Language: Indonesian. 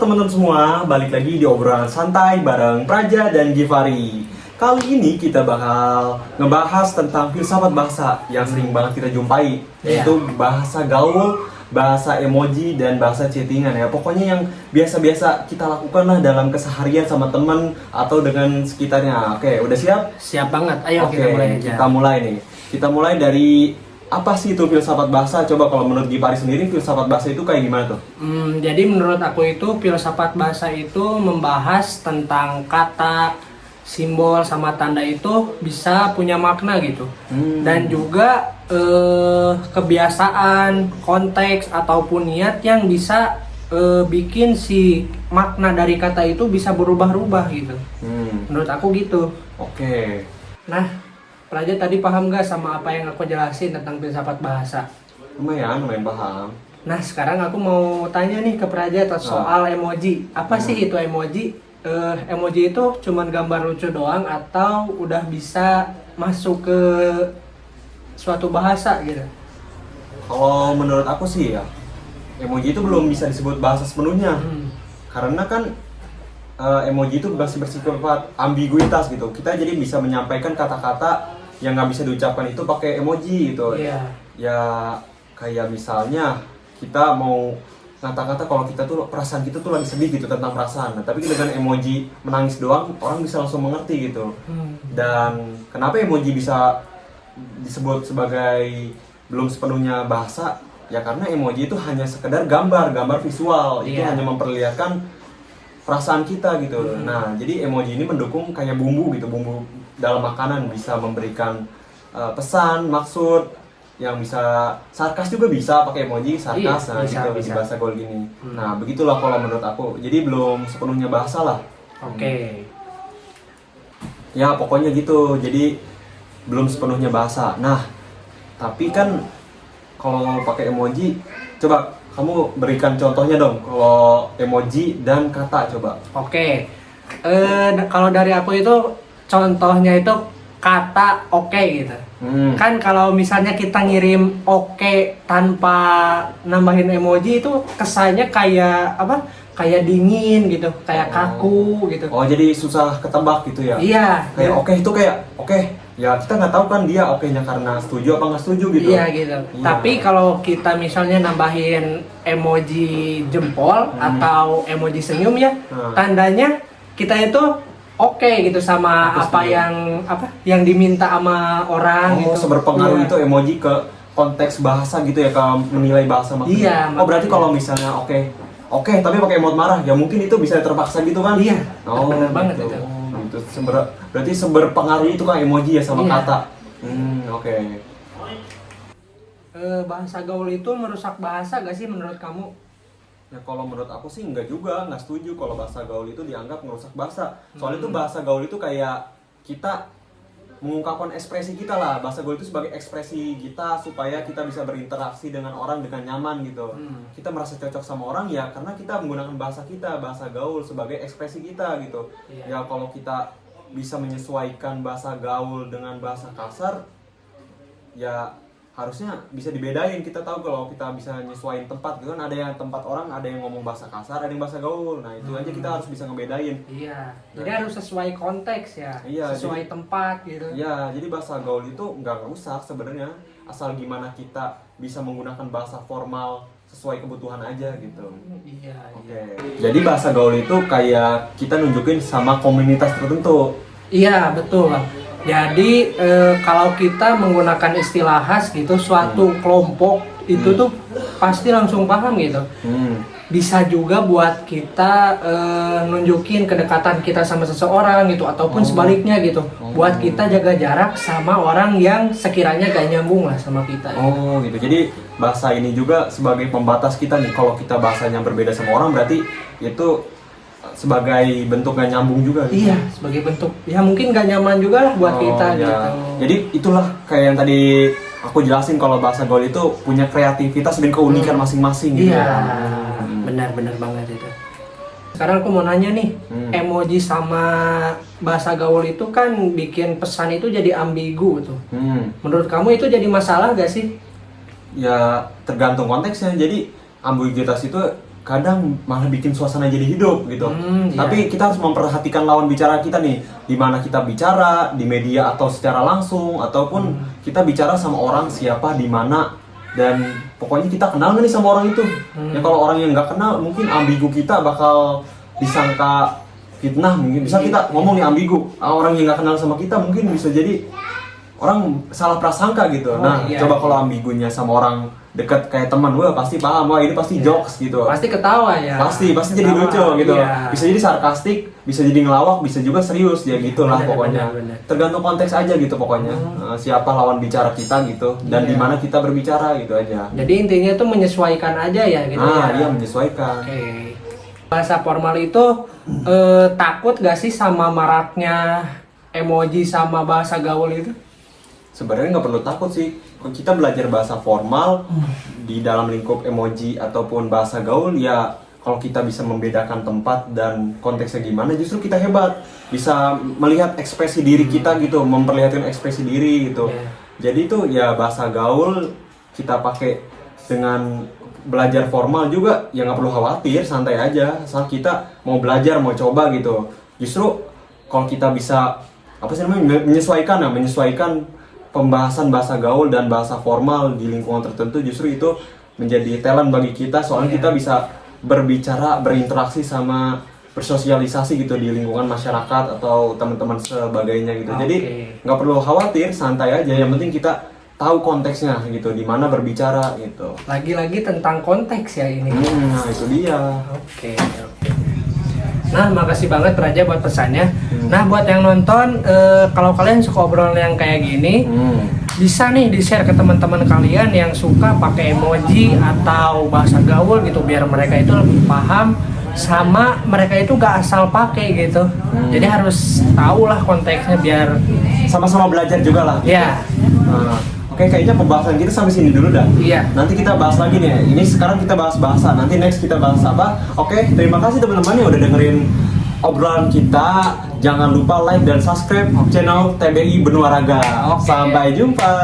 teman-teman semua, balik lagi di obrolan santai bareng Praja dan Givari. Kali ini kita bakal ngebahas tentang filsafat bahasa yang sering banget kita jumpai, yaitu bahasa gaul, bahasa emoji, dan bahasa chattingan ya. Pokoknya yang biasa-biasa kita lakukan lah dalam keseharian sama teman atau dengan sekitarnya. Oke, udah siap? Siap banget, ayo Oke, kita mulai aja. kita mulai nih. Kita mulai dari apa sih itu filsafat bahasa? Coba kalau menurut Givari sendiri, filsafat bahasa itu kayak gimana tuh? Jadi menurut aku itu filsafat bahasa itu membahas tentang kata, simbol, sama tanda itu bisa punya makna gitu. Dan juga kebiasaan, konteks, ataupun niat yang bisa bikin si makna dari kata itu bisa berubah-ubah gitu. Menurut aku gitu. Oke. Nah, Praja tadi paham gak sama apa yang aku jelasin tentang filsafat bahasa? Lumayan paham. Nah, sekarang aku mau tanya nih ke Praja soal emoji. Apa sih itu emoji? Emoji itu cuman gambar lucu doang atau udah bisa masuk ke suatu bahasa gitu? Kalau menurut aku sih ya, emoji itu belum bisa disebut bahasa sepenuhnya. Karena kan emoji itu masih bersifat ambiguitas gitu. Kita jadi bisa menyampaikan kata-kata yang nggak bisa diucapkan itu pakai emoji gitu. Ya kayak misalnya kita mau kata-kata kalau kita tuh perasaan kita tuh lagi sedih gitu tentang perasaan. Nah, tapi dengan emoji menangis doang orang bisa langsung mengerti gitu. Dan kenapa emoji bisa disebut sebagai belum sepenuhnya bahasa? Ya karena emoji itu hanya sekedar gambar visual. Itu hanya memperlihatkan perasaan kita gitu. Nah, jadi emoji ini mendukung kayak bumbu gitu, bumbu dalam makanan, bisa memberikan pesan, maksud, yang bisa sarkas juga bisa pakai emoji sarkas, nah gitu di bahasa gaul gini. Nah, begitulah kalau menurut aku. Jadi belum sepenuhnya bahasa lah. Oke. Ya, pokoknya gitu. Jadi belum sepenuhnya bahasa. Nah, tapi kan kalau pakai emoji, coba kamu berikan contohnya dong kalau emoji dan kata coba. Oke. Kalau dari aku itu contohnya itu kata oke gitu. Kan kalau misalnya kita ngirim oke tanpa nambahin emoji itu kesannya kayak apa? Kayak dingin gitu, kayak kaku gitu. Oh, jadi susah ketebak gitu ya? Iya. Kayak oke itu kayak oke. Ya kita nggak tahu kan dia oke-nya karena setuju apa nggak setuju gitu. Iya gitu. Tapi kalau kita misalnya nambahin emoji jempol atau emoji senyum ya, tandanya kita itu oke gitu sama apa yang diminta sama orang gitu. Seberpengaruh itu emoji ke konteks bahasa gitu ya, ke menilai bahasa maknanya. Iya. Oh, berarti kalau misalnya oke tapi pakai emot marah ya mungkin itu bisa terpaksa gitu kan? Iya. Oh, benar banget gitu. itu. Gitu. Berarti seberpengaruh itu kan emoji ya sama kata. Oke. Bahasa gaul itu merusak bahasa gak sih menurut kamu? Ya kalau menurut aku sih enggak juga, nggak setuju kalau bahasa gaul itu dianggap merusak bahasa. Soalnya itu bahasa gaul itu kayak kita mengungkapkan ekspresi kita lah. Bahasa gaul itu sebagai ekspresi kita supaya kita bisa berinteraksi dengan orang dengan nyaman gitu. Kita merasa cocok sama orang ya karena kita menggunakan bahasa kita, bahasa gaul sebagai ekspresi kita gitu. Ya kalau kita bisa menyesuaikan bahasa gaul dengan bahasa kasar, ya harusnya bisa dibedain. Kita tahu kalau kita bisa nyesuaiin tempat gitu kan, ada yang tempat orang ada yang ngomong bahasa kasar, ada yang bahasa gaul. Nah itu aja kita harus bisa ngebedain. Iya. Jadi harus sesuai konteks ya. Iya, sesuai tempat gitu. Iya, jadi bahasa gaul itu nggak rusak sebenarnya, asal gimana kita bisa menggunakan bahasa formal sesuai kebutuhan aja gitu. Iya. Oke. Jadi bahasa gaul itu kayak kita nunjukin sama komunitas tertentu. Iya, betul. Jadi kalau kita menggunakan istilah khas gitu, suatu kelompok itu tuh pasti langsung paham gitu. Bisa juga buat kita nunjukin kedekatan kita sama seseorang gitu, ataupun sebaliknya gitu. Buat kita jaga jarak sama orang yang sekiranya gak nyambung lah sama kita. Oh gitu. Jadi bahasa ini juga sebagai pembatas kita nih. Kalau kita bahasanya berbeda sama orang berarti itu sebagai bentuk gak nyambung juga gitu. Iya, sebagai bentuk ya mungkin gak nyaman juga lah buat kita gitu. Jadi itulah kayak yang tadi aku jelasin kalau bahasa gaul itu punya kreativitas dan keunikan masing-masing gitu. Iya, benar-benar banget itu. Sekarang aku mau nanya nih, emoji sama bahasa gaul itu kan bikin pesan itu jadi ambigu tuh. Menurut kamu itu jadi masalah gak sih? Ya tergantung konteksnya. Jadi ambiguitas itu kadang malah bikin suasana jadi hidup gitu. Iya. Tapi kita harus memperhatikan lawan bicara kita nih, di mana kita bicara di media atau secara langsung, ataupun kita bicara sama orang siapa di mana, dan pokoknya kita kenal nggak nih sama orang itu. Ya kalau orang yang nggak kenal mungkin ambigu kita bakal disangka fitnah, mungkin bisa kita ngomong nih ambigu, orang yang nggak kenal sama kita mungkin bisa jadi orang salah prasangka gitu. Nah, iya, coba iya. kalau ambigunya sama orang dekat kayak teman, wah pasti paham, wah ini pasti jokes gitu. Pasti ketawa ya. Pasti jadi Ketawa, lucu gitu. iya. Bisa jadi sarkastik, bisa jadi ngelawak, bisa juga serius, ya gitulah Bener, pokoknya. bener. Tergantung konteks aja gitu pokoknya. Siapa lawan bicara kita gitu, dan Iya. di mana kita berbicara gitu aja. Jadi intinya tuh menyesuaikan aja ya gitu Nah, ya. dia menyesuaikan. Oke. Bahasa formal itu takut gak sih sama maraknya emoji sama bahasa gaul itu? Sebenarnya nggak perlu takut sih. Kita belajar bahasa formal di dalam lingkup emoji ataupun bahasa gaul, ya kalau kita bisa membedakan tempat dan konteksnya gimana, justru kita hebat. Bisa melihat ekspresi diri kita gitu, memperlihatkan ekspresi diri gitu. Yeah. Jadi itu ya bahasa gaul kita pakai dengan belajar formal juga, ya nggak perlu khawatir, santai aja. Asal kita mau belajar, mau coba gitu. Justru kalau kita bisa apa sih namanya, menyesuaikan pembahasan bahasa gaul dan bahasa formal di lingkungan tertentu, justru itu menjadi talent bagi kita, soalnya kita bisa berbicara, berinteraksi sama bersosialisasi gitu di lingkungan masyarakat atau teman-teman sebagainya gitu. Jadi nggak perlu khawatir, santai aja, yang penting kita tahu konteksnya gitu, di mana berbicara gitu. Lagi-lagi tentang konteks ya ini. Nah itu dia. Oke. Nah, makasih banget Raja buat pesannya. Nah, buat yang nonton, kalau kalian suka obrolan yang kayak gini, bisa nih di-share ke teman-teman kalian yang suka pakai emoji atau bahasa gaul gitu, biar mereka itu lebih paham, sama mereka itu gak asal pakai gitu. Jadi harus tahu lah konteksnya biar Sama-sama belajar juga lah. ya. Oke, kayaknya pembahasan kita sampai sini dulu dah. Iya. Nanti kita bahas lagi nih. Ini sekarang kita bahas bahasa. Nanti next kita bahas apa? Oke, terima kasih teman-teman yang udah dengerin obrolan kita. Jangan lupa like dan subscribe channel TBI Benua Raga. Oke. Sampai jumpa.